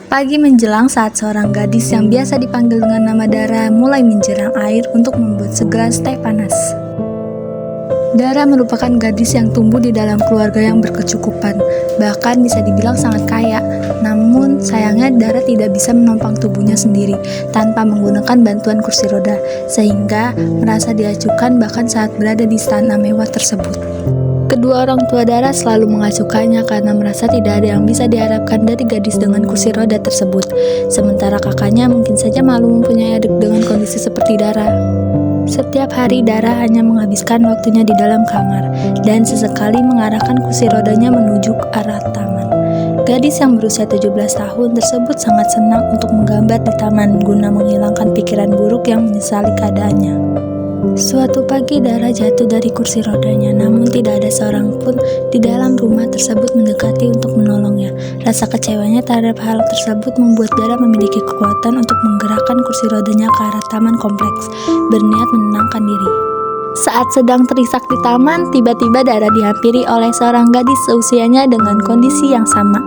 Pagi menjelang saat seorang gadis yang biasa dipanggil dengan nama Dara mulai menjerang air untuk membuat segelas teh panas. Dara merupakan gadis yang tumbuh di dalam keluarga yang berkecukupan, bahkan bisa dibilang sangat kaya. Namun sayangnya Dara tidak bisa menopang tubuhnya sendiri tanpa menggunakan bantuan kursi roda, sehingga merasa diacuhkan bahkan saat berada di istana mewah tersebut. Kedua orang tua Dara selalu mengasuhkannya karena merasa tidak ada yang bisa diharapkan dari gadis dengan kursi roda tersebut. Sementara kakaknya mungkin saja malu mempunyai adik dengan kondisi seperti Dara. Setiap hari Dara hanya menghabiskan waktunya di dalam kamar dan sesekali mengarahkan kursi rodanya menuju ke arah taman. Gadis yang berusia 17 tahun tersebut sangat senang untuk menggambar di taman guna menghilangkan pikiran buruk yang menyesali keadaannya. Suatu pagi Dara jatuh dari kursi rodanya, namun tidak ada seorang pun di dalam rumah tersebut mendekati untuk menolongnya. Rasa kecewanya terhadap hal tersebut membuat Dara memiliki kekuatan untuk menggerakkan kursi rodanya ke arah taman kompleks, berniat menenangkan diri. Saat sedang terisak di taman, tiba-tiba Dara dihampiri oleh seorang gadis seusianya dengan kondisi yang sama.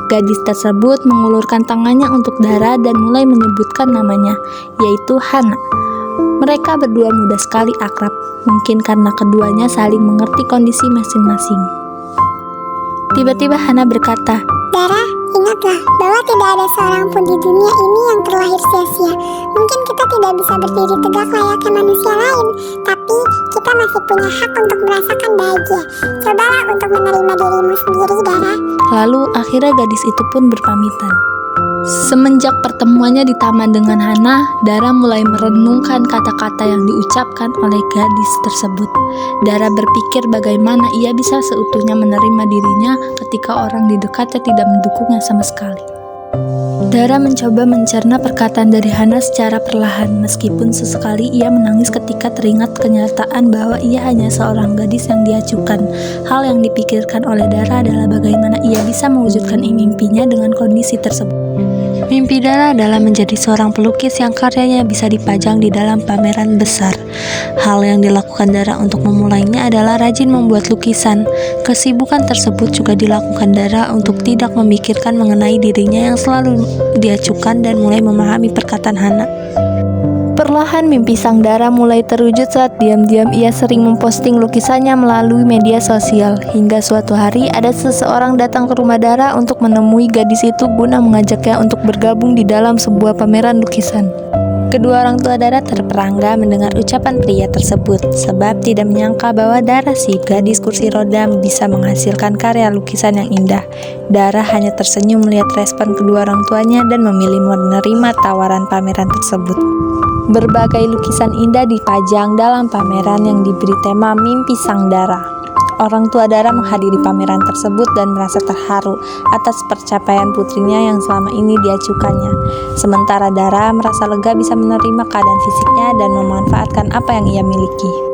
Gadis tersebut mengulurkan tangannya untuk Dara dan mulai menyebutkan namanya, yaitu Hana. Mereka berdua mudah sekali akrab, mungkin karena keduanya saling mengerti kondisi masing-masing. Tiba-tiba Hana berkata, "Dara, ingatlah bahwa tidak ada seorang pun di dunia ini yang terlahir sia-sia. Mungkin kita tidak bisa berdiri tegak layaknya manusia lain, tapi kita masih punya hak untuk merasakan bahagia. Cobalah untuk menerima dirimu sendiri, Dara." Lalu akhirnya gadis itu pun berpamitan. Semenjak pertemuannya di taman dengan Hana, Dara mulai merenungkan kata-kata yang diucapkan oleh gadis tersebut. Dara berpikir bagaimana ia bisa seutuhnya menerima dirinya ketika orang di dekatnya tidak mendukungnya sama sekali. Dara mencoba mencerna perkataan dari Hana secara perlahan, meskipun sesekali ia menangis ketika teringat kenyataan bahwa ia hanya seorang gadis yang diacuhkan. Hal yang dipikirkan oleh Dara adalah bagaimana ia bisa mewujudkan mimpinya dengan kondisi tersebut. Mimpi Dara adalah menjadi seorang pelukis yang karyanya bisa dipajang di dalam pameran besar. Hal yang dilakukan Dara untuk memulainya adalah rajin membuat lukisan. Kesibukan tersebut juga dilakukan Dara untuk tidak memikirkan mengenai dirinya yang selalu diacuhkan dan mulai memahami perkataan Hana. Perlahan mimpi sang Dara mulai terwujud saat diam-diam ia sering memposting lukisannya melalui media sosial. Hingga suatu hari ada seseorang datang ke rumah Dara untuk menemui gadis itu guna mengajaknya untuk bergabung di dalam sebuah pameran lukisan. Kedua orang tua Dara terperangga mendengar ucapan pria tersebut, sebab tidak menyangka bahwa Dara si gadis kursi roda bisa menghasilkan karya lukisan yang indah. Dara hanya tersenyum melihat respon kedua orang tuanya dan memilih menerima tawaran pameran tersebut. Berbagai lukisan indah dipajang dalam pameran yang diberi tema Mimpi Sang Dara. Orang tua Dara menghadiri pameran tersebut dan merasa terharu atas pencapaian putrinya yang selama ini diacuhkannya. Sementara Dara merasa lega bisa menerima keadaan fisiknya dan memanfaatkan apa yang ia miliki.